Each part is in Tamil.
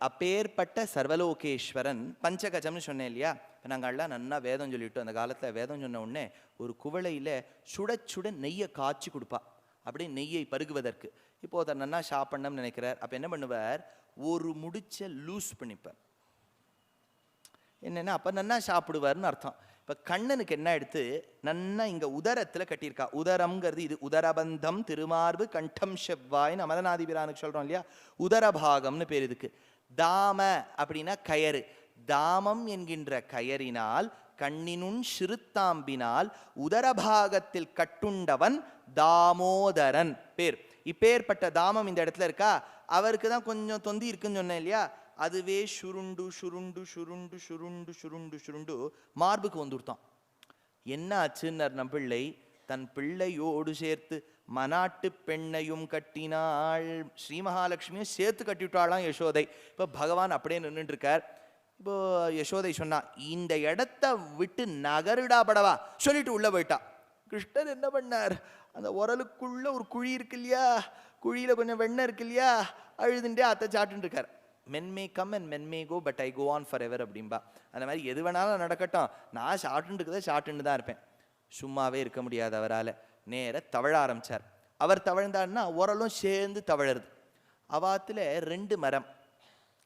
அப்பேற்பட்ட சர்வலோகேஸ்வரன் பஞ்சகஜம்னு சொன்னேன் இல்லையா? இப்போ நாங்கள்லாம் நன்னா வேதம் சொல்லிவிட்டு அந்த காலத்தில் வேதம் சொன்ன உடனே ஒரு குவளையில் சுட சுட நெய்யை காய்ச்சி கொடுப்பா, அப்படியே நெய்யை பருகுவதற்கு. இப்போது அதை நன்னா சாப்பிடணும்னு நினைக்கிறார். அப்போ என்ன பண்ணுவார், ஒரு முடிச்ச லூஸ் பண்ணிப்பார். என்னென்னா அப்போ நன்னா சாப்பிடுவார்னு அர்த்தம். இப்போ கண்ணனுக்கு என்ன எடுத்து நன்னா இங்கே உதரத்தில் கட்டியிருக்கா. உதரம்ங்கிறது இது உதரபந்தம் திருமார்பு கண்டம் செவ்வாயின்னு அமரநாதிபிரானுக்கு சொல்கிறோம் இல்லையா? உதரபாகம்னு பேர் இதுக்கு. தாம அப்படின்னா கயறு. தாமம் என்கின்ற கயறினால் கண்ணினுன் சிறுத்தாம்பினால் உதரபாகத்தில் கட்டுண்டவன் தாமோதரன் பேர். இப்பேற்பட்ட தாமம் இந்த இடத்துல இருக்கா. அவருக்கு தான் கொஞ்சம் தொந்தி இருக்குன்னு சொன்னேன் இல்லையா? அதுவே சுருண்டு சுருண்டு சுருண்டு சுருண்டு சுருண்டு சுருண்டு மார்புக்கு வந்துடுத்தான். என்ன ஆச்சுன்னார் நம் பிள்ளை, தன் பிள்ளையோடு சேர்த்து மனாட்டு பெண்ணையும் கட்டினாள். ஸ்ரீ மகாலட்சுமியும் சேர்த்து கட்டிவிட்டாளாம் யசோதை. இப்போ பகவான் அப்படியே நின்றுட்டு இருக்கார். இப்போ யசோதை சொன்னா, இந்த இடத்த விட்டு நகருடா படவா சொல்லிட்டு உள்ள போயிட்டா. கிருஷ்ணர் என்ன பண்ணார், அந்த உரலுக்குள்ள ஒரு குழி இருக்கு இல்லையா, குழியில கொஞ்சம் வெண்ணெய் இருக்கு இல்லையா, அழுதுண்டே அத்தை சாட்டுன்னு இருக்கார். Men may come and men may go but I go on for ever அப்படின்பா. அந்த மாதிரி எது வேணாலும் நடக்கட்டும், நான் சாட்டுன்னு இருக்கதை சாட்டுன்னு தான் இருப்பேன். சும்மாவே இருக்க முடியாது அவரால். நேர தவழ ஆரம்பித்தார். அவர் தவழ்ந்தார்னா உரலும் சேர்ந்து தவழருது. அவாத்தில் 2 மரம்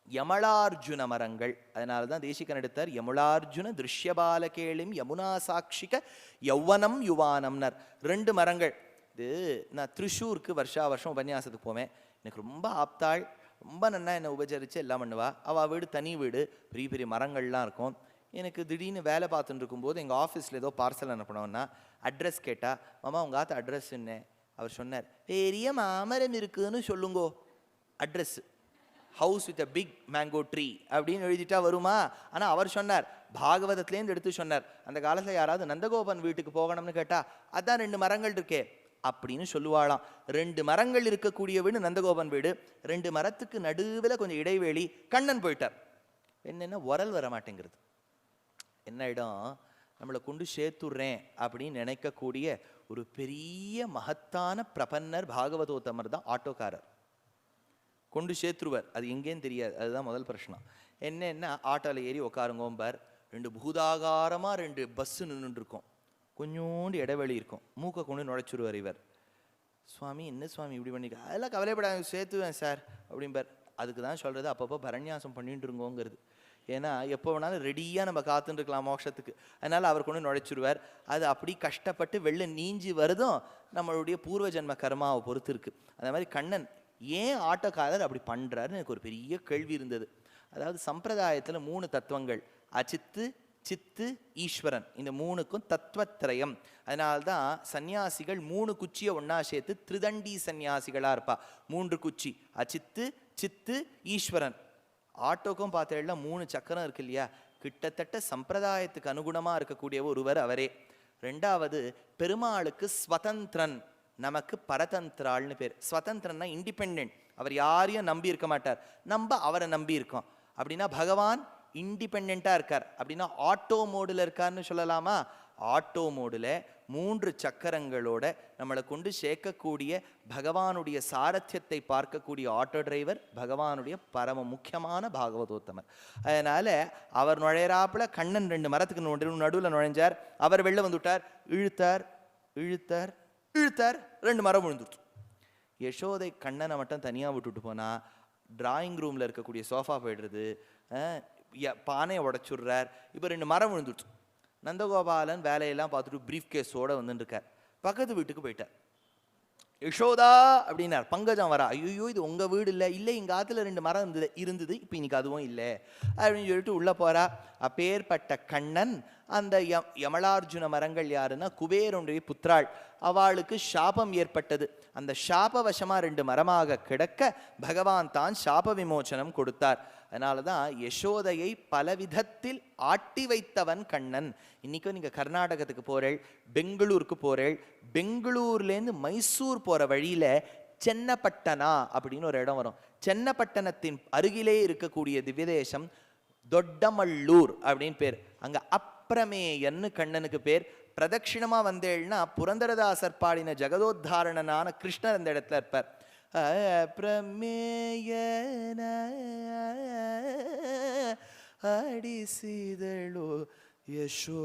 யமளார்ஜுன மரங்கள். அதனால தான் தேசிகன் எடுத்தார் யமுளார்ஜுன திருஷ்யபாலகேளிம் யமுனா சாட்சிக யௌவனம் யுவானம்னர். 2 மரங்கள். இது நான் திருஷூருக்கு வருஷா வருஷம் உபன்யாசத்துக்கு போவேன். எனக்கு ரொம்ப ஆப்தாள், ரொம்ப நன்னா என்னை உபச்சரித்து எல்லாம் பண்ணுவா. அவள் வீடு தனி வீடு, பெரிய பெரிய மரங்கள்லாம் இருக்கும். எனக்கு திடீர்னு வேலை பார்த்துட்டு இருக்கும்போது எங்கள் ஆஃபீஸில் ஏதோ பார்சல் அனுப்பணும்னா அட்ரஸ் கேட்டால், மாமா உங்கள் ஆத்த அட்ரஸ் என்ன? அவர் சொன்னார், பெரிய மாமரம் இருக்குதுன்னு சொல்லுங்கோ. Address house with a big mango tree அப்படின்னு எழுதிட்டா வருமா? ஆனால் அவர் சொன்னார், பாகவதத்துலேருந்து எடுத்து சொன்னார், அந்த காலத்தில் யாராவது நந்தகோபன் வீட்டுக்கு போகணும்னு கேட்டால் அதான் 2 மரங்கள் இருக்கே அப்படின்னு சொல்லுவாளாம். 2 மரங்கள் இருக்கக்கூடிய வீடு நந்தகோபன் வீடு. 2 மரத்துக்கு நடுவில் கொஞ்சம் இடைவேளி. கண்ணன் போயிட்டார். என்னென்ன உரல் வர மாட்டேங்கிறது. என்ன இடம், நம்மளை கொண்டு சேர்த்துடுறேன் அப்படின்னு நினைக்கக்கூடிய ஒரு பெரிய மகத்தான பிரபன்னர் பாகவதோத்தமர் தான் ஆட்டோக்காரர். கொண்டு சேர்த்துருவார், அது எங்கேன்னு தெரியாது. அதுதான் முதல் பிரச்சனை. என்னென்னா ஆட்டோவில் ஏறி உட்காருங்கோம்பார். 2 பூதாகாரமாக 2 பஸ்ஸு நின்றுருக்கும். கொஞ்சோண்டு இடைவெளி இருக்கும். மூக்கை கொண்டு நுழைச்சிருவார் இவர். சுவாமி என்ன சுவாமி இப்படி பண்ணிக்க? அதெல்லாம் கவலைப்படாத, சேர்த்துவேன் சார் அப்படிம்பார். அதுக்கு தான் சொல்கிறது அப்பப்போ பரநியாசம் பண்ணிட்டு இருங்கோங்கிறது. ஏன்னா எப்போ வேணாலும் ரெடியாக நம்ம காத்துட்டு இருக்கலாம் மோட்சத்துக்கு. அதனால் அவர் கொண்டு நுழைச்சிருவார். அது அப்படி கஷ்டப்பட்டு வெளில நீஞ்சி வருதும் நம்மளுடைய பூர்வ ஜென்ம கர்மாவை பொறுத்து இருக்குது. அந்த மாதிரி கண்ணன் ஏன் ஆட்டோக்காரர் அப்படி பண்ணுறாருன்னு எனக்கு ஒரு பெரிய கேள்வி இருந்தது. அதாவது சம்பிரதாயத்தில் 3 தத்துவங்கள், அச்சித்து சித்து ஈஸ்வரன், இந்த 3க்கும் தத்துவத்திரயம். அதனால்தான் சன்னியாசிகள் 3 குச்சியை ஒன்றா சேர்த்து திரிதண்டி சன்னியாசிகளாக இருப்பா. 3 குச்சி, அச்சித்து சித்து ஈஸ்வரன். ஆட்டோக்கும் பார்த்தேன்னா 3 சக்கரம் இருக்கு இல்லையா, கிட்டத்தட்ட சம்பிரதாயத்துக்கு அனுகுணமாக இருக்கக்கூடிய ஒருவர் அவரே. 2வது பெருமாளுக்கு ஸ்வதந்திரன், நமக்கு பரதந்திராள்னு பேர். ஸ்வதந்திரன்னா இண்டிபெண்ட், அவர் யாரையும் நம்பி இருக்க மாட்டார், நம்ம அவரை நம்பி இருக்கோம். அப்படின்னா பகவான் இண்டிபெண்ட்டாக இருக்கார். அப்படின்னா ஆட்டோ மோடில் இருக்கார்னு சொல்லலாமா? ஆட்டோ மோடில் 3 சக்கரங்களோட நம்மளை கொண்டு சேர்க்கக்கூடிய பகவானுடைய சாரத்தியத்தை பார்க்கக்கூடிய ஆட்டோ டிரைவர் பகவானுடைய பரம முக்கியமான பாகவதோத்தமர். அதனால் அவர் நுழையிறாப்புல கண்ணன் 2 மரத்துக்கு நடுவில் நுழைஞ்சார். அவர் வெளில வந்துவிட்டார். இழுத்தார் இழுத்தார் இழுத்தார், 2 மரம் விழுந்துட்டு. யசோதை கண்ணனை மட்டும் தனியாக விட்டுட்டு போனால் டிராயிங் ரூமில் இருக்கக்கூடிய சோஃபா போய்டுறது, பானையை உடைச்சுடுறார். இப்போ 2 மரம் விழுந்துட்டு. நந்தகோபாலன் வேலையெல்லாம் பார்த்துட்டு ப்ரீஃப் கேஸோடு வந்துட்டுருக்கார். பக்கத்து வீட்டுக்கு போயிட்டார். யசோதா அப்படின்னார். பங்கஜம் வரா. ஐயோ இது உங்கள் வீடு இல்லை. இல்லை எங்கள் ஆற்றுல 2 மரம் இருந்தது, இப்போ இன்னைக்கு அதுவும் இல்லை அப்படின்னு சொல்லிட்டு உள்ளே போகிறா. அப்பேற்பட்ட கண்ணன் அந்த யமளார்ஜுன மரங்கள் யாருன்னா குபேரனுடைய புத்திராள். அவளுக்கு சாபம் ஏற்பட்டது. அந்த சாபவசமாக 2 மரமாக கிடக்க பகவான் தான் சாப விமோச்சனம் கொடுத்தார். அதனால தான் யசோதையை பலவிதத்தில் ஆட்டி வைத்தவன் கண்ணன். இன்றைக்கும் நீங்கள் கர்நாடகத்துக்கு போகிறேள், பெங்களூருக்கு போகிறேள். பெங்களூர்லேருந்து மைசூர் போகிற வழியில் சென்னப்பட்டனா அப்படின்னு ஒரு இடம் வரும். சென்னப்பட்டணத்தின் அருகிலே இருக்கக்கூடிய திவ்யதேசம் தொட்டமல்லூர் அப்படின்னு பேர். அங்கே அப்ரமேயன்னு கண்ணனுக்கு பேர். பிரதட்சிணமாக வந்தேள்னா புரந்தரதாசர் பாடின ஜெகதோத்தாரணனான கிருஷ்ணர் அந்த இடத்துல இருப்பார். பிரமேயன ಆಡಿಸಿದಳು ಯಶೋದೆ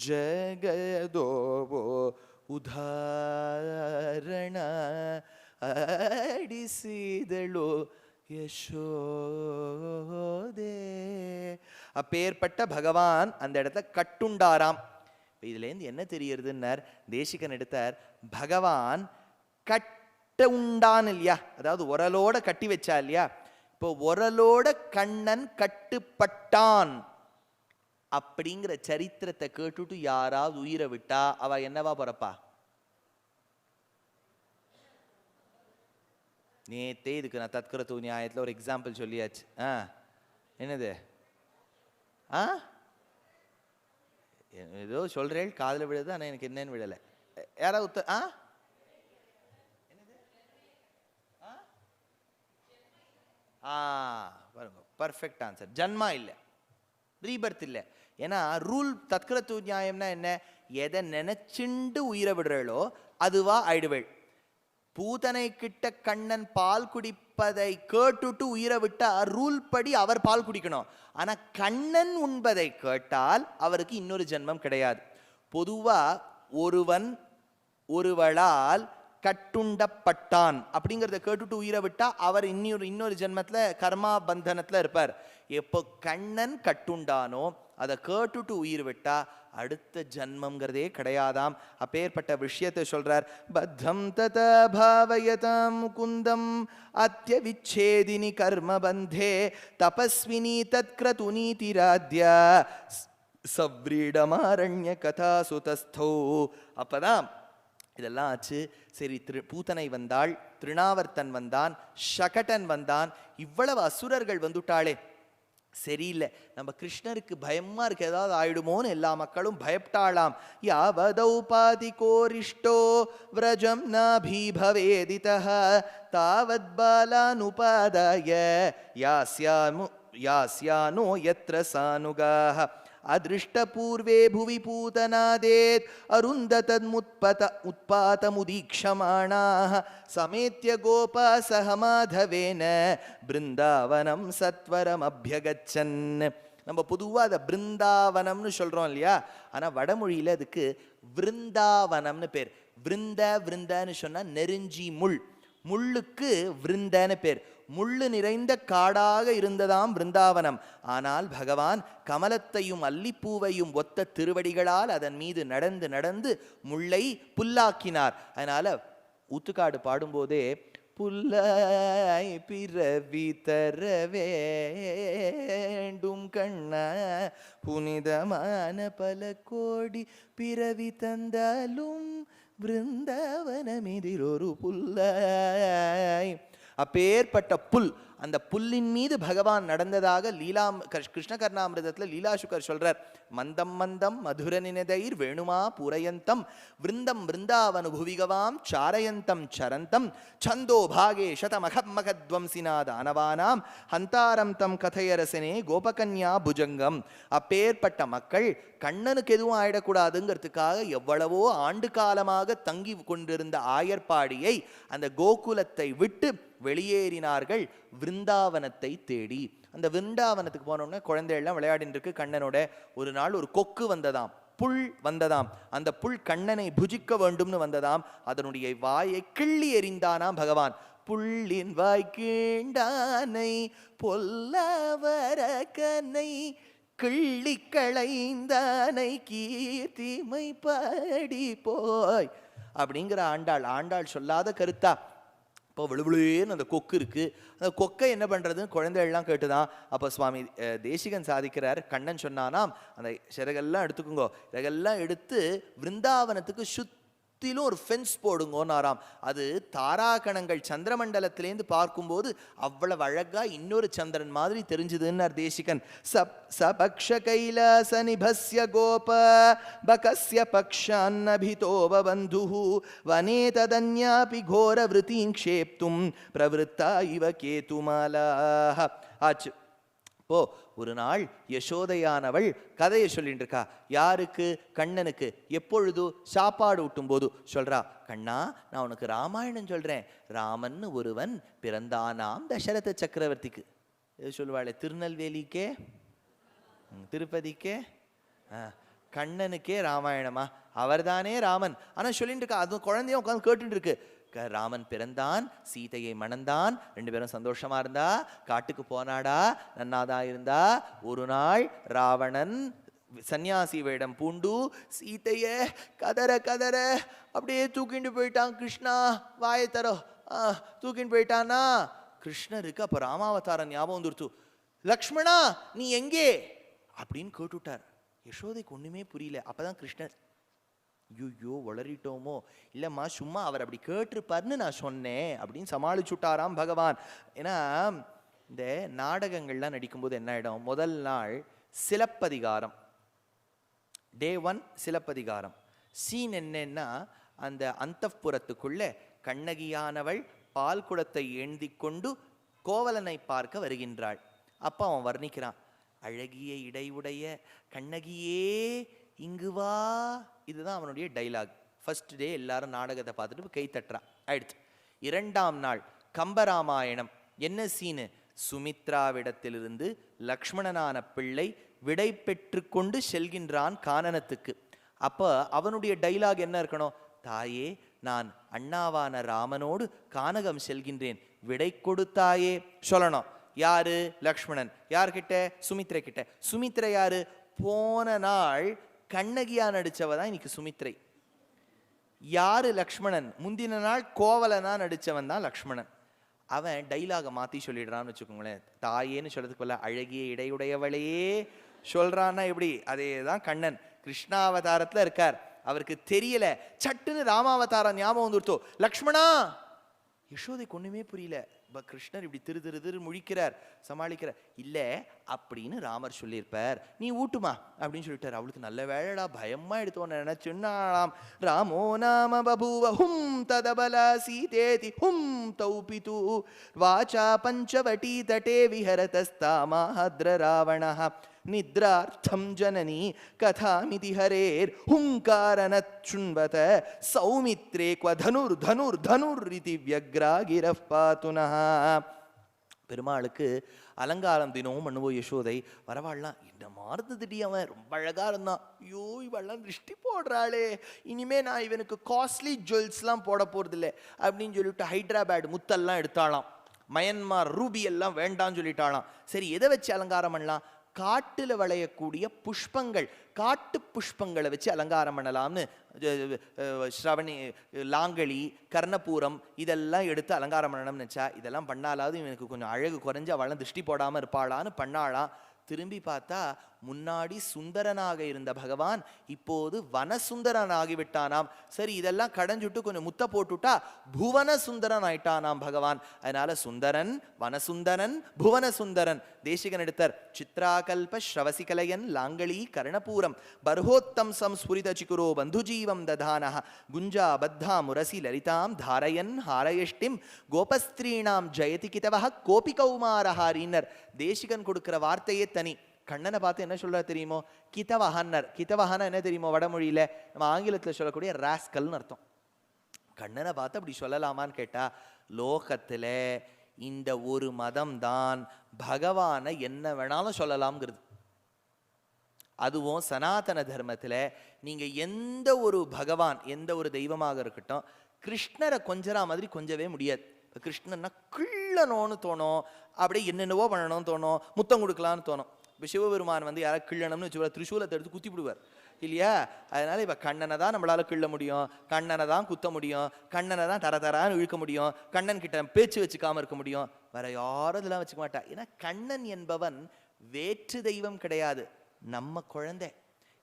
ಜಗದೋವೋ ಉದಾಹರಣ ஆடிசிதளோ யசோதே. அப்பேற்பட்ட பகவான் அந்த இடத்துல கட்டுண்டாராம். இதுலேருந்து என்ன தெரியறதுன்னார் தேசிகன் எடுத்தார். பகவான் கட்ட உண்டான் இல்லையா, அதாவது உரலோட கட்டி வச்சா இல்லையா, இப்போ உரலோட கண்ணன் கட்டுப்பட்டான் அப்படிங்கிற சரித்திரத்தை கேட்டுட்டு யாராவது உயிரை விட்டா அவ என்னவா பிறப்பா? நேத்தே இதுக்கு நான் தத்கிருத நியாயத்தில் ஒரு எக்ஸாம்பிள் சொல்லியாச்சு. என்னது? ஏதோ சொல்றேன் காதில் விழுது, ஆனால் எனக்கு என்னன்னு விடலை. யாராவது பாருங்க, பர்ஃபெக்ட் ஆன்சர். ஜன்மா இல்லை, ரீபர்த் இல்லை. ஏன்னா ரூல் தத்கிருத நியாயம்னா என்ன? எதை நினைச்சுண்டு உயிரை விடுறோ அதுவா ஆயிடுவேள். பூதனை கிட்ட கண்ணன் பால் குடிப்பதை கேட்டுட்டு உயிரை விட்டா ரூல் படி அவர் பால் குடிக்கணும். ஆனா கண்ணன் உண்பதை கேட்டால் அவருக்கு இன்னொரு ஜென்மம் கிடையாது. பொதுவா ஒருவன் ஒருவளால் கட்டுண்டப்பட்டான் அப்படிங்கிறத கேட்டுட்டு உயிரை விட்டா அவர் இன்னொரு ஜென்மத்துல கர்மா பந்தனத்துல இருப்பார். எப்போ கண்ணன் கட்டுண்டானோ அதை கேட்டுட்டு உயிர் விட்டா அடுத்த ஜன்மம்ங்கிறதே கிடையாதாம். அப்பேற்பட்ட விஷயத்தை சொல்றார். பத்தம் தத பாவயதாம் முகுந்தம் அத்யவிச்சேதினி கர்மபந்தே தபஸ்வினி தத்க்ரது நீதிராத்யா சவ்ரீடமாரண்ய கதா சுதஸ்தோ. அப்பதான் இதெல்லாம் ஆச்சு. சரி, பூதனை வந்தாள், திருணாவர்த்தன் வந்தான், ஷகடன் வந்தான், இவ்வளவு அசுரர்கள் வந்துட்டாளே, சரியில்லை, நம்ம கிருஷ்ணருக்கு பயமா இருக்கு, ஏதாவது ஆயிடுமோன்னு எல்லா மக்களும் பயப்பட்டாளாம். யாவதௌபாதி கோரிஷ்டோ விரஜம் நாபி பவேதிதஹ தாவத் பாலானுபாதாய யாஸ்யானோ யத்ர சானுகாஹ ಅದೃಷ್ಟಪೂರ್ವೇ ಭುವಿ ಪೂತನಾದೇತ್ ಅರುಂಧತನ್ಮುತ್ಪಾತಮುದೀಕ್ಷಮಾಣಾಃ ಸಮೇತ್ಯ ಗೋಪಾ ಸಹ ಮಾಧವೇನ பிருந்தாவனம் சத்வரம் அபியகச்சன். நம்ம பொதுவாக அதை பிருந்தாவனம்னு சொல்றோம் இல்லையா, ஆனால் வடமொழியில் அதுக்கு விருந்தாவனம்னு பேர். விருந்தன்னு சொன்னா நெருஞ்சி முள், முள்ளுக்கு விருந்தன்னு பேர். முள்ளு நிறைந்த காடாக இருந்ததாம் பிருந்தாவனம். ஆனால் பகவான் கமலத்தையும் அல்லிப்பூவையும் ஒத்த திருவடிகளால் அதன் மீது நடந்து நடந்து முள்ளை புல்லாக்கினார். அதனால ஊத்துக்காடு பாடும்போதே புல்லாய் பிறவி தர வேண்டும் கண்ணா புனிதமான பல கோடி பிறவி தந்தாலும் பிருந்தாவனமிதில் ஒரு புல்லாய். அப்பேற்பட்ட புல், அந்த புல்லின் மீது பகவான் நடந்ததாக கிருஷ்ண கர்ணாமிரதத்தில் லீலாசுகர் சொல்றார். மந்தம் மந்தம் மதுர நினதைர் வேணுமா பூரயந்தம் விருந்தம் விருந்தாவனு புவிகவாம் சாரயந்தம் சரந்தம் சந்தோ பாகே சதமகமகத்வம்சினா தானவானாம் ஹந்தாரம் தம் கதையரசனே கோபகன்யா புஜங்கம். அப்பேற்பட்ட மக்கள் கண்ணனுக்கு எதுவும் ஆயிடக்கூடாதுங்கிறதுக்காக எவ்வளவோ ஆண்டு காலமாக தங்கி கொண்டிருந்த ஆயர்பாடியை, அந்த கோகுலத்தை விட்டு வெளியேறினார்கள் விருந்தாவனத்தை தேடி. அந்த விருந்தாவனத்துக்கு போனோம்னா குழந்தைகள்லாம் விளையாடின்னு இருக்கு கண்ணனோட. ஒரு நாள் ஒரு கொக்கு வந்ததாம், புல் வந்ததாம். அந்த புல் கண்ணனை புஜிக்க வேண்டும்னு வந்ததாம். அதனுடைய வாயை கிள்ளி எறிந்தானாம் பகவான். புள்ளின் வாய் கீண்டானை பொல்லவரக்கனை கிள்ளி களைந்தானை கீர்த்திமை பாடி போய் அப்படிங்கிற ஆண்டாள் சொல்லாத கருத்தா. இப்போ விழுவிழுன்னு அந்த கொக்கு இருக்கு. அந்த கொக்கை என்ன பண்றதுன்னு குழந்தைகள்லாம் கேட்டுதான். அப்போ சுவாமி தேசிகன் சாதிக்கிறார். கண்ணன் சொன்னானாம், அந்த சிறகெல்லாம் எடுத்துக்குங்கோ, சிறகெல்லாம் எடுத்து விருந்தாவனத்துக்கு சுத்திலும் ஒரு ஃபென்ஸ் போடுங்கோன்னாராம். அது தாராகணங்கள் சந்திரமண்டலத்திலேருந்து பார்க்கும்போது அவ்வளவு அழகா இன்னொரு சந்திரன் மாதிரி தெரிஞ்சுதுன்னார் தேசிகன். சபக்ஷ கைலாச நிபஸ்ய கோப பகஸ்ய பக்ஷான்னபிதோப பந்துஹு வனே ததன்யாபி கோர விருத்தீன் க்ஷேப்தும் பிரவருத்தா இவ கேதுமாலாஹ. ஆச்சு. இப்போ ஒரு நாள் யசோதையானவள் கதையை சொல்லிட்டு இருக்கா. யாருக்கு? கண்ணனுக்கு. எப்பொழுது? சாப்பாடு ஊட்டும் போது சொல்றா, கண்ணா நான் உனக்கு ராமாயணம் சொல்றேன். ராமன் ஒருவன் பிறந்தானாம் தசரத சக்கரவர்த்திக்கு. இது சொல்லுவாள், திருநெல்வேலிக்கே திருப்பதிக்கே கண்ணனுக்கே ராமாயணமா, அவர் தானே ராமன். ஆனால் சொல்லிட்டு இருக்கா, அது குழந்தையும் உட்காந்து கேட்டுட்டு இருக்கு. ராமன் பிறந்தான், சீதையை மணந்தான், 2 பேரும் சந்தோஷமா இருந்தா, காட்டுக்கு போனாடா, நன்னாதான் இருந்தா. ஒரு நாள் ராவணன் சன்னியாசி வேடம் பூண்டு சீதைய கதற கதற அப்படியே தூக்கிட்டு போயிட்டான். கிருஷ்ணா வாயை தரோ, தூக்கிட்டு போயிட்டானா. கிருஷ்ணருக்கு அப்ப ராமாவதாரம் ஞாபகம் வந்துருத்து. லக்ஷ்மணா நீ எங்கே அப்படின்னு கேட்டுட்டார். யசோதைக்கு ஒண்ணுமே புரியல. அப்பதான் கிருஷ்ணர், ஐயோ வளரிட்டோமோ, இல்லம்மா சும்மா அவர் அப்படி கேட்டிருப்பார்னு நான் சொன்னேன் அப்படின்னு சமாளிச்சுட்டாராம் பகவான். ஏன்னா இந்த நாடகங்கள்லாம் நடிக்கும்போது என்ன ஆயிடும், முதல் நாள் சிலப்பதிகாரம், டே 1 சிலப்பதிகாரம். சீன் என்னன்னா, அந்த அந்தப்புறத்துக்குள்ள கண்ணகியானவள் பால் குடத்தை ஏந்தி கொண்டு கோவலனை பார்க்க வருகின்றாள். அப்ப அவன் வர்ணிக்கிறான், அழகிய இடையுடைய கண்ணகியே இங்கு வா. இதுதான் அவனுடைய டைலாக். ஃபர்ஸ்ட் டே எல்லாரும் நாடகத்தை பார்த்துட்டு கை தட்டுறா ஆயிடுச்சு. 2ஆம் நாள் கம்பராமாயணம். என்ன சீனு, சுமித்ராவிடத்திலிருந்து லக்ஷ்மணனான பிள்ளை விடை பெற்று கொண்டு செல்கின்றான் கானனத்துக்கு. அப்ப அவனுடைய டைலாக் என்ன இருக்கணும், தாயே நான் அண்ணாவான ராமனோடு கானகம் செல்கின்றேன், விடை கொடுத்தாயே சொல்லணும். யாரு, லக்ஷ்மணன். யார்கிட்ட, சுமித்ரை கிட்ட. சுமித்ரை யாரு, போன நாள் கண்ணகியா நடிச்சவ தான் இன்னைக்கு சுமித்ரை. யாரு, லக்ஷ்மணன். முந்தின நாள் கோவலனா நடிச்சவன் தான் லக்ஷ்மணன். அவன் டைலாக மாத்தி சொல்லிடுறான்னு வச்சுக்கோங்களேன். தாயேன்னு சொல்றதுக்கு போல அழகிய இடையுடையவளே சொல்றான்னா எப்படி, அதே தான் கண்ணன் கிருஷ்ணாவதாரத்துல இருக்கார். அவருக்கு தெரியல, சட்டுன்னு ராமாவதாரம் ஞாபகம் வந்துருத்தோ. லக்ஷ்மணா, யசோதைக்கு ஒண்ணுமே புரியல. கிருஷ்ணர் இப்படி திரு திரு திரு முழிக்கிறார், சமாளிக்கிறார். இல்ல அப்படின்னு ராமர் சொல்லியிருப்பார், நீ ஊட்டுமா அப்படின்னு சொல்லிட்டார். அவளுக்கு நல்ல வேலைடா, பயமா எடுத்தோன்னு நினைச்சுன்னாலாம். ராமோ நாம பபூவ ஹும் ததபல சீதேதி ஹும் தௌபிது வாச்சா பஞ்சவட்டி தட்டே விஹரதஸ்தாமாஹத்ர ராவணஹ நித்ரார்த்தம் ஜனனி கதாமிதி ஹரேர் ஹுங்காரனத் சுண்வத சௌமித்ரே க்வ தனுர் தனுர் தனுர் இதி வியக்ராகிரஃப் பாதுனஹ. பெருமாளுக்கு அலங்காரம் தினமும் பண்ணுவோம். யசோதை வரவாள்லாம் என்ன மாறுதுடி, அவன் ரொம்ப அழகா இருந்தான், ஐயோ இவெல்லாம் திருஷ்டி போடுறாளே, இனிமே நான் இவனுக்கு காஸ்ட்லி ஜுவல்ஸ்லாம் போட போறது இல்லை அப்படின்னு சொல்லிட்டு ஹைதராபாத் முத்தெல்லாம் எடுத்தாளாம். மயன்மார் ரூபி எல்லாம் வேண்டான்னு சொல்லிட்டாளாம். சரி எதை வச்சு அலங்காரம் பண்ணலாம், காட்டுல விளையக்கூடிய புஷ்பங்கள், காட்டு புஷ்பங்களை வச்சு அலங்காரம் பண்ணலாம்னு ஸ்ரவணி, லாங்கலி, கர்ணபூரம் இதெல்லாம் எடுத்து அலங்காரம் பண்ணணும்னு நினச்சா, இதெல்லாம் பண்ணாலாவது இவனுக்கு கொஞ்சம் அழகு குறைஞ்சு அவளும் திருஷ்டி போடாமல் இருப்பாளான்னு பண்ணாளாம். திரும்பி பார்த்தா முன்னாடி சுந்தரனாக இருந்த பகவான் இப்போது வனசுந்தரன் ஆகிவிட்டானாம். சரி இதெல்லாம் கடைஞ்சுட்டு கொஞ்சம் முத்த போட்டுட்டா புவன சுந்தரன் ஆயிட்டானாம் பகவான். அதனால சுந்தரன், வனசுந்தரன், புவன சுந்தரன். தேசிகன் எடுத்தார், சித்ராகல்ப ஸ்ரவசிகலயன் லாங்களி கர்ணபூரம் பர்ஹோத்தம் சம்ஸ்புரித சிகுரோ பந்துஜீவம் ததானஹ குஞ்சா பத்தா முரசி லலிதாம் தாரயன் ஹாரயஷ்டிம் கோபஸ்திரீணாம் ஜெயதி கிதவஹ கோபி கௌமாரஹாரின்னர். தேசிகன் கொடுக்கிற வார்த்தையே தனி. கண்ணனை பார்த்து என்ன சொல்ற தெரியுமோ, கிதவஹன்னர். கிதவஹன என்ன தெரியுமோ வடமொழியில, நம்ம ஆங்கிலத்தில் சொல்லக்கூடிய ராஸ்கல்னு அர்த்தம். கண்ணனை பார்த்து அப்படி சொல்லலாமான்னு கேட்டா, லோகத்துல இந்த ஒரு மதம் தான் பகவானை என்ன வேணாலும் சொல்லலாம்ங்கிறது. அதுவும் சனாதன தர்மத்துல நீங்க எந்த ஒரு பகவான், எந்த ஒரு தெய்வமாக இருக்கட்டும், கிருஷ்ணரை கொஞ்சரா மாதிரி கொஞ்சவே முடியாது. கிருஷ்ணன்னா கிள்ளணும்னு தோணும், அப்படியே என்னென்னவோ பண்ணணும்னு தோணும், முத்தம் கொடுக்கலான்னு தோணும். இப்போ சிவபெருமான் வந்து யாரை கிள்ளணும்னு வச்சு திரிசூலத்தை எடுத்து குத்தி விடுவார் இல்லையா. அதனால இப்போ கண்ணனை தான் நம்மளால கிள்ள முடியும், கண்ணனை தான் குத்த முடியும், கண்ணனை தான் தரன்னு இழுக்க முடியும், கண்ணன் கிட்ட பேச்சு வச்சுக்காம இருக்க முடியும், வேற யாரும் இதெல்லாம் வச்சுக்க மாட்டா. ஏன்னா கண்ணன் என்பவன் வேற்று தெய்வம் கிடையாது, நம்ம குழந்தை.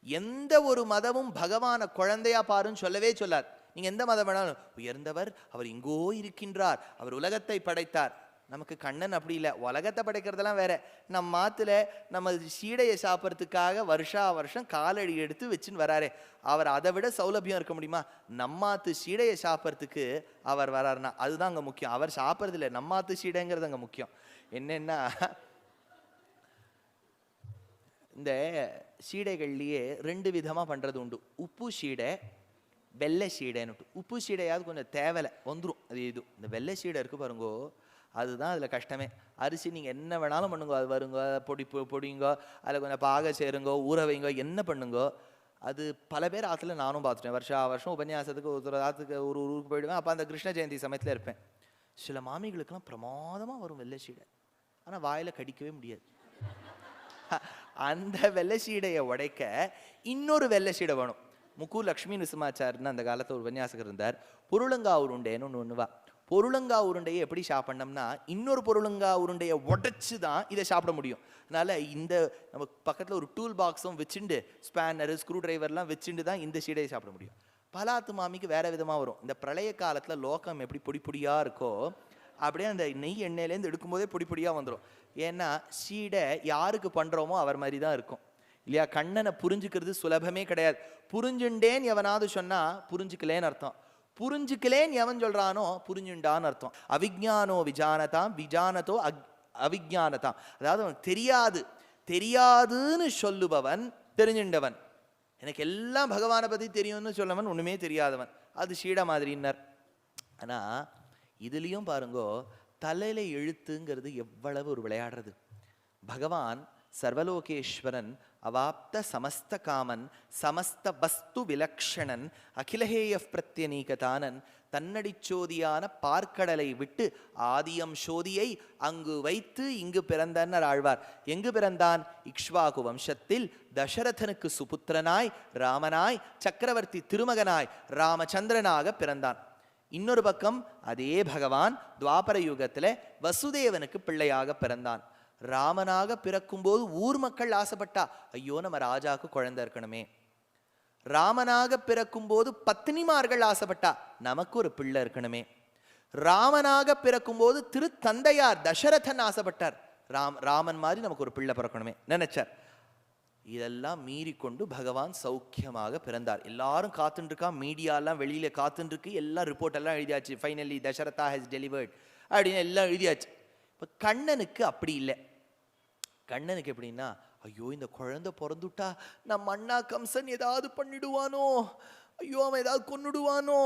எந்த ஒரு மதமும் பகவான குழந்தையா பாருன்னு சொல்லவே சொல்லாது. நீங்க எந்த மதம் வேணாலும், உயர்ந்தவர் அவர் இங்கோ இருக்கின்றார், அவர் உலகத்தை படைத்தார். நமக்கு கண்ணன் அப்படி இல்லை, உலகத்தை படைக்கிறதெல்லாம் வேற. நம்ம மாத்துல நம்ம சீடையை சாப்பிட்றதுக்காக வருஷா வருஷம் காலடி எடுத்து வச்சுன்னு வராரு. அவர் அதை விட சௌலபியம் இருக்க முடியுமா? நம்மாத்து சீடையை சாப்பிட்றதுக்கு அவர் வராருன்னா அதுதான் அங்கே முக்கியம். அவர் சாப்பிட்றது இல்லை, நம்மாத்து சீடைங்கிறது அங்கே முக்கியம். என்னன்னா இந்த சீடைகள்லேயே 2 விதமாக பண்ணுறது உண்டு. உப்பு சீடை, வெள்ளை சீடைன்னு. உப்பு சீடையாவது கொஞ்சம் தேவலை வந்துடும், அது இது. இந்த வெள்ளை சீடை இருக்கு பாருங்கோ, அதுதான் அதில் கஷ்டமே. அரிசி நீங்கள் என்ன வேணாலும் பண்ணுங்க, அது வருங்க, பொடிங்க, அதில் கொஞ்சம் பாக சேருங்கோ, ஊற வைங்கோ, என்ன பண்ணுங்கோ. அது பல பேர் ஆற்றுல நானும் பார்த்துட்டேன். வருஷம் உபன்யாசத்துக்கு ஒரு ஆற்றுக்கு ஒரு ஊருக்கு போயிடுவேன். அப்போ அந்த கிருஷ்ண ஜெயந்தி சமயத்தில் இருப்பேன். சில மாமிகளுக்கெல்லாம் பிரமாதமாக வரும் வெள்ளை சீடை, ஆனால் வாயில் கடிக்கவே முடியாது. அந்த வெள்ளை சீடையை உடைக்க இன்னொரு வெள்ளை சீடை வேணும். முக்கு லக்ஷ்மி நிசுமாச்சார்னு அந்த காலத்தில் ஒரு உபன்யாசகர் இருந்தார். பொருளங்கா உருண்டைன்னு ஒன்றுவா. பொருளங்கா உருண்டையை எப்படி சாப்பிட்ணோம்னா இன்னொரு பொருளங்கா உருண்டையை உடைச்சு தான் இதை சாப்பிட முடியும். அதனால் இந்த நம்ம பக்கத்தில் ஒரு டூல் பாக்ஸும் வச்சுண்டு ஸ்பேனர் ஸ்க்ரூ டிரைவர்லாம் வச்சுட்டு தான் இந்த சீடையை சாப்பிட முடியும். பலாத்து மாமிக்கு வேறு விதமாக வரும். இந்த பிரளய காலத்தில் லோகம் எப்படி பொடி பொடியாக இருக்கோ அப்படியே அந்த நெய் எண்ணெயிலேருந்து எடுக்கும்போதே பொடி பொடியாக வந்துடும். ஏன்னா சீடை யாருக்கு பண்ணுறோமோ அவர் மாதிரி தான் இருக்கும் இல்லையா? கண்ணனை புரிஞ்சுக்கிறது சுலபமே கிடையாது. புரிஞ்சுண்டேன்னு எவனாவது சொன்னால் புரிஞ்சுக்கலேன்னு அர்த்தம். புரிஞ்சுக்கலேன்னு எவன் சொல்கிறானோ புரிஞ்சுண்டான்னு அர்த்தம். அவிஜானோ விஜானதாம் விஜானதோ அவிஜானதாம். அதாவது அவன் தெரியாதுன்னு சொல்லுபவன் தெரிஞ்சுண்டவன். எனக்கு எல்லாம் பகவானை பற்றி தெரியும்னு சொல்லவன் ஒன்றுமே தெரியாதவன். அது சீட மாதிரின்னர். ஆனால் இதுலேயும் பாருங்கோ, தலையில எழுத்துங்கிறது எவ்வளவு ஒரு விளையாடுறது. பகவான் சர்வலோகேஸ்வரன், அவாப்த சமஸ்த காமன், சமஸ்த வஸ்து விலக்ஷணன், அகிலஹேய பிரத்யநீகதானன், தன்னடிச்சோதியான பார்க்கடலை விட்டு ஆதியம் சோதியை அங்கு வைத்து இங்கு பிறந்தார் ஆழ்வார். எங்கு பிறந்தான்? இக்ஷ்வாகு வம்சத்தில் தசரதனுக்கு சுபுத்திரனாய், ராமனாய், சக்கரவர்த்தி திருமகனாய், ராமச்சந்திரனாக பிறந்தான். இன்னொரு பக்கம் அதே பகவான் துவாபர யுகத்தில் வசுதேவனுக்கு பிள்ளையாக பிறந்தான். ராமனாக பிறக்கும்போது ஊர் மக்கள் ஆசைப்பட்டா, ஐயோ நம்ம ராஜாவுக்கு குழந்தை இருக்கணுமே. ராமனாக பிறக்கும்போது பத்னிமார்கள் ஆசைப்பட்டா, நமக்கு ஒரு பிள்ளை இருக்கணுமே. ராமனாக பிறக்கும்போது திருத்தந்தையார் தசரதன் ஆசைப்பட்டார், ராமன் மாதிரி நமக்கு ஒரு பிள்ளை பிறக்கணுமே நினைச்சார். இதெல்லாம் மீறி கொண்டு பகவான் சௌக்கியமாக பிறந்தார். எல்லாரும் காத்துட்டு இருக்கா, மீடியாலாம் வெளியில காத்துட்டு இருக்கு, எல்லாம் ரிப்போர்ட் எல்லாம் எழுதியாச்சு. ஃபைனலி தசரதா ஹஸ் டெலிவர்ட் அப்படின்னு எல்லாம் எழுதியாச்சு. இப்போ கண்ணனுக்கு அப்படி இல்லை. கண்ணனுக்கு எப்படின்னா, ஐயோ இந்த குழந்தை பிறந்துட்டா நம்ம அண்ணா கம்சன் ஏதாவது பண்ணிடுவானோ, ஐயோ அவன் ஏதாவது கொன்னுடுவானோ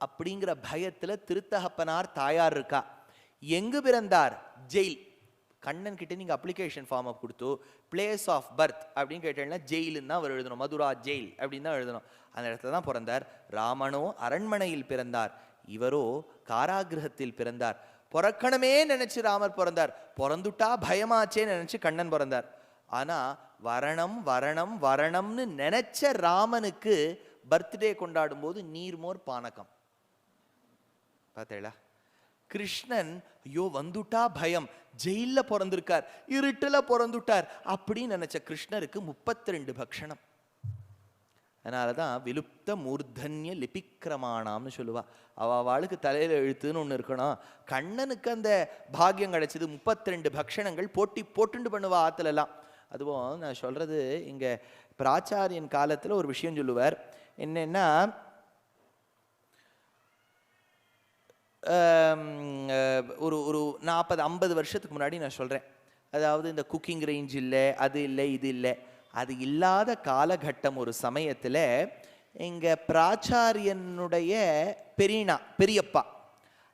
அப்படிங்கிற பயத்துல திருத்தகப்பனார் தாயார் இருக்கா. எங்கு பிறந்தார்? ஜெயில். கண்ணன் கிட்ட நீங்க அப்ளிகேஷன் ஃபார்ம் கொடுத்து பிளேஸ் ஆஃப் பர்த் அப்படின்னு கேட்டீங்கன்னா ஜெயிலுன்னு தான் அவர் எழுதணும். மதுரா ஜெயில் அப்படின்னு தான் எழுதணும். அந்த இடத்துல தான் பிறந்தார். ராமனோ அரண்மனையில் பிறந்தார், இவரோ காராகிரகத்தில் பிறந்தார். பிறக்கணுமே நினைச்சு ராமர் பிறந்தார், பிறந்துட்டா பயமாச்சே நினைச்சு கண்ணன் பிறந்தார். ஆனா வரணம் வரணம் வரணம்னு நினைச்ச ராமனுக்கு பர்த்டே கொண்டாடும் போது நீர்மோர் பானகம். பார்த்தேளா? கிருஷ்ணன் ஐயோ வந்துட்டா பயம், ஜெயில பிறந்திருக்கார், இருட்டுல பிறந்துட்டார் அப்படின்னு நினைச்ச கிருஷ்ணருக்கு 32 பக்ஷணம். அதனாலதான் விலுப்த மூர்தன்ய லிபிக்கிரமானாம்னு சொல்லுவா. அவளுக்கு தலையில எழுத்துன்னு ஒண்ணு இருக்கணும். கண்ணனுக்கு அந்த பாக்கியம் கிடைச்சது. 32 பக்ஷணங்கள் போட்டுண்டு பண்ணுவா ஆத்துல எல்லாம். அதுவும் நான் சொல்றது, இங்க பிராச்சாரியன் காலத்துல ஒரு விஷயம் சொல்லுவார். என்னன்னா, ஒரு 40-50 வருஷத்துக்கு முன்னாடி நான் சொல்றேன். அதாவது இந்த குக்கிங் ரேஞ்ச் இல்லை, அது இல்லை, இது இல்லை. அது இல்லாத காலகட்டம் ஒரு சமயத்தில் எங்க பிராச்சாரியனுடைய பெரியப்பா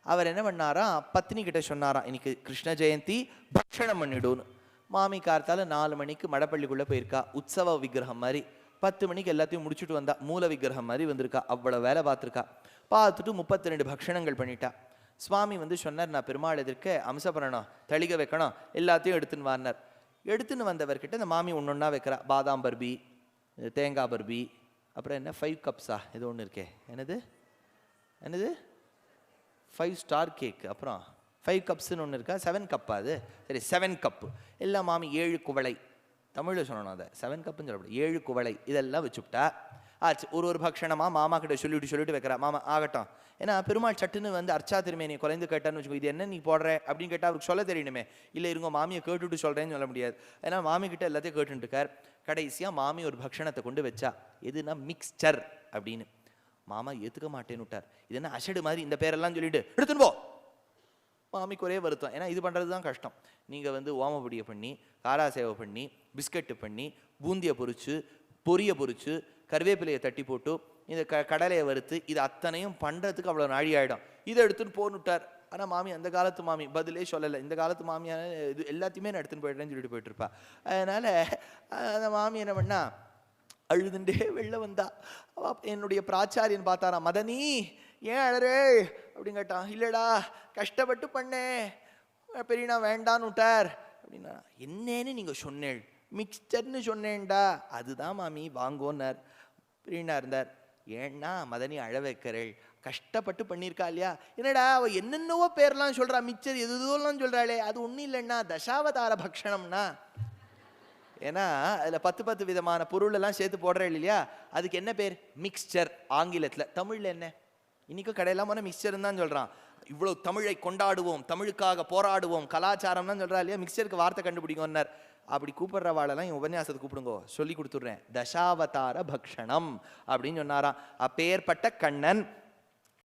அவர் என்ன பண்ணாராம், பத்னி கிட்ட சொன்னாராம், இன்னைக்கு கிருஷ்ண ஜெயந்தி பக்ஷணம் பண்ணிடுன்னு. மாமி கார்த்தால 4 மணிக்கு மடப்பள்ளிக்குள்ள போயிருக்கா. உற்சவ விக்கிரகம் மாதிரி 10 மணிக்கு எல்லாத்தையும் முடிச்சுட்டு வந்தா. மூல விக்கிரகம் மாதிரி வந்திருக்கா. அவ்வளவு வேலை பார்த்துருக்கா. பார்த்துட்டு 32 பக்ஷணங்கள் பண்ணிட்டா. சுவாமி வந்து சொன்னார், நான் பெருமாள் எதிர்க்க அம்சப்படணும், தளிக வைக்கணும், எல்லாத்தையும் எடுத்துன்னு வார்னார். எடுத்துன்னு வந்தவர்கிட்ட இந்த மாமி ஒன்றொன்னா வைக்கிறா. பாதாம் பர்பி, தேங்காய் பர்பி, அப்புறம் என்ன 5 கப்ஸா ஏதோ ஒன்று இருக்கே, என்னது 5 ஸ்டார் கேக், அப்புறம் 5 கப்ஸ்ன்னு ஒன்று இருக்கா, 7 கப்பா அது, சரி 7 கப்பு எல்லாம் மாமி 7 குவளை, தமிழில் சொல்லணும் அதை 7 கப்புன்னு சொல்லப்படும், 7 குவளை இதெல்லாம் வச்சுவிட்டா. ஆச்சு. ஒரு பக்ஷணமா மாமா கிட்ட சொல்லிட்டு வைக்கிறா. மாமா ஆகட்டும். ஏன்னா பெருமாள் சட்டுன்னு வந்து அர்ச்சா திருமேனியை குறைந்து கேட்டான்னு வச்சுக்கோ, இது என்ன நீ போடுற அப்படின்னு கேட்டால் அவருக்கு சொல்ல தெரியணுமே. இல்லை இருங்க மாமியை கேட்டுட்டு சொல்கிறேன்னு சொல்ல முடியாது. ஏன்னா மாமி கிட்ட எல்லாத்தையும் கேட்டுட்டு இருக்கார். கடைசியாக மாமி ஒரு பக்ஷணத்தை கொண்டு வச்சா. எதுனா மிக்ஸ்சர் அப்படின்னு. மாமா ஏற்றுக்க மாட்டேன்னு விட்டார். இது என்ன அசடு மாதிரி இந்த பேரெல்லாம் சொல்லிட்டு எடுத்துன்னு போ. மாமிக்கு ஒரே வருத்தம். ஏன்னா இது பண்ணுறது தான் கஷ்டம். நீங்கள் வந்து ஓமப்பொடியை பண்ணி, காரா சேவை பண்ணி, பிஸ்கட்டு பண்ணி, பூந்தியை பொரிச்சு, பொரியை பொரிச்சு, கருவேப்பிலையை தட்டி போட்டு, இந்த கடலையை வறுத்து, இது அத்தனையும் பண்ணுறதுக்கு அவ்வளோ நாழி ஆகிடும். இதை எடுத்துன்னு போன்னுட்டார். ஆனால் மாமி அந்த காலத்து மாமி பதிலே சொல்லலை. இந்த காலத்து மாமியான இது எல்லாத்தையுமே நான் எடுத்துன்னு போயிடுறேன்னு சொல்லிட்டு போயிட்டு இருப்பா. அதனால அந்த மாமி என்ன பண்ணா, அழுதுண்டே வெளில வந்தா. என்னுடைய பிராச்சாரியன் பார்த்தாரா, மதனி ஏன் அழறே அப்படின்னு கேட்டான். இல்லடா கஷ்டப்பட்டு பண்ணேன், பெரியண்ணா வேண்டான்னு விட்டார் அப்படின்னா. என்னன்னு நீங்க சொன்னேள்? மிக்சர்னு சொன்னேன்டா. அதுதான் மாமி வாங்கோன்னார். பெரியண்ணா இருந்தார். ஏன்னா மதனி அழ வைக்கிறேள், கஷ்டப்பட்டு பண்ணியிருக்கா இல்லையா. என்னடா அவ என்னென்னவோ பேர்லாம் சொல்றா, மிக்சர் எதுலாம் சொல்றாளே, அது ஒன்றும் இல்லைன்னா தசாவதார பக்ஷணம்னா. ஏன்னா அதில் 10 விதமான பொருள் எல்லாம் சேர்த்து போடுறேன் இல்லையா, அதுக்கு என்ன பேர்? மிக்சர் ஆங்கிலத்தில். தமிழில் என்ன? இன்னைக்கும் கடையெல்லாம் போனால் மிக்சர்னு தான் சொல்கிறான். இவ்வளோ தமிழை கொண்டாடுவோம், தமிழுக்காக போராடுவோம், கலாச்சாரம் தான் சொல்கிறா இல்லையா. மிக்சருக்கு வார்த்தை கண்டுபிடிங்கன்னார். அப்படி கூப்பிடுறவாளெல்லாம் என் உபன்யாசத்தை கூப்பிடுங்கோ, சொல்லி கொடுத்துட்றேன். தசாவதார பக்ஷணம் அப்படின்னு சொன்னாராம். அப்பேற்பட்ட கண்ணன்